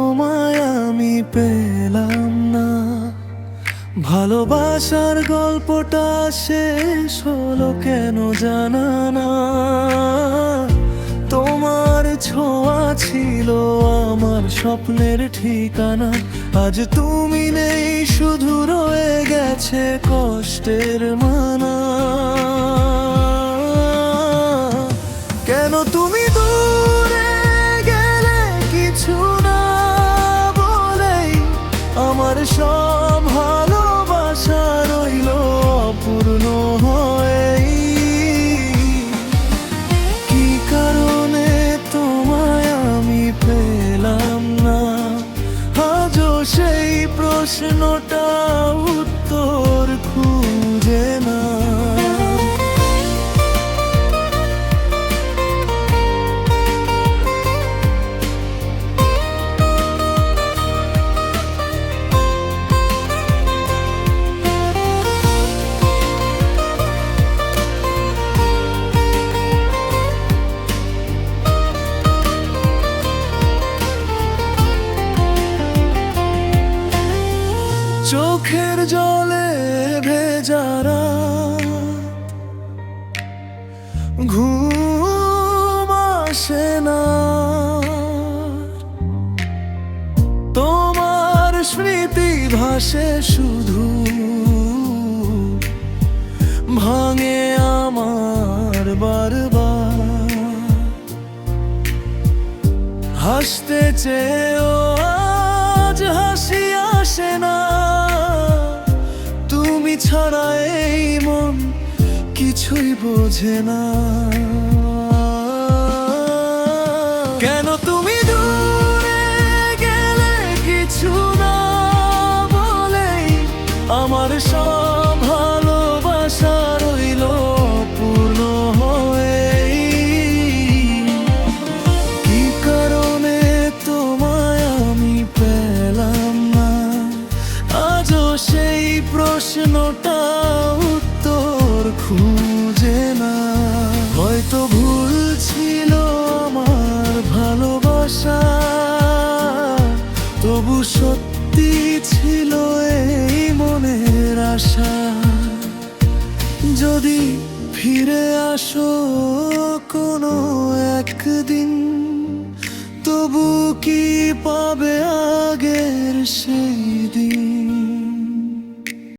তোমায় আমি পেলাম না। ভালোবাসার গল্পটা শেষ হলো কেন জানা না। তোমার ছোঁয়া ছিল আমার স্বপ্নের ঠিকানা, আজ তুমি নেই, শুধু রয়ে গেছে কষ্টের মানা। কেন তুমি দূরে গেলে কিছু না বলেই, আমার সব ভালোবাসা রইল অপূর্ণ হয়েই। কি কারণে তোমায় আমি পেলাম না, আজও সেই প্রশ্নটা উত্তর খুঁজে না। চোখের জলে ভেজা রাত, ঘুম আসে না, তোমার স্মৃতি ভাসে শুধু, ভাঙে আমার বারবার। হাসতে চেয়েও আজ হাসি আসে না, তুমি ছাড়া এই মন কিছুই বোঝে না। কেন তুমি দূরে গেলে কিছু না বলেই, আমার সব ভালোবাসা রইল অপূর্ণ হয়েই। কি কারণে তোমায় আমি পেলাম না, আজও সেই প্রশ্নটা উত্তর খুঁজে না। হয়তো ভুল ছিল আমার ভালোবাসা, তবু সত্যি ছিল এই মনের আশা। যদি ফিরে আসো কোনো একদিন, তবু কি পাবে আগের সে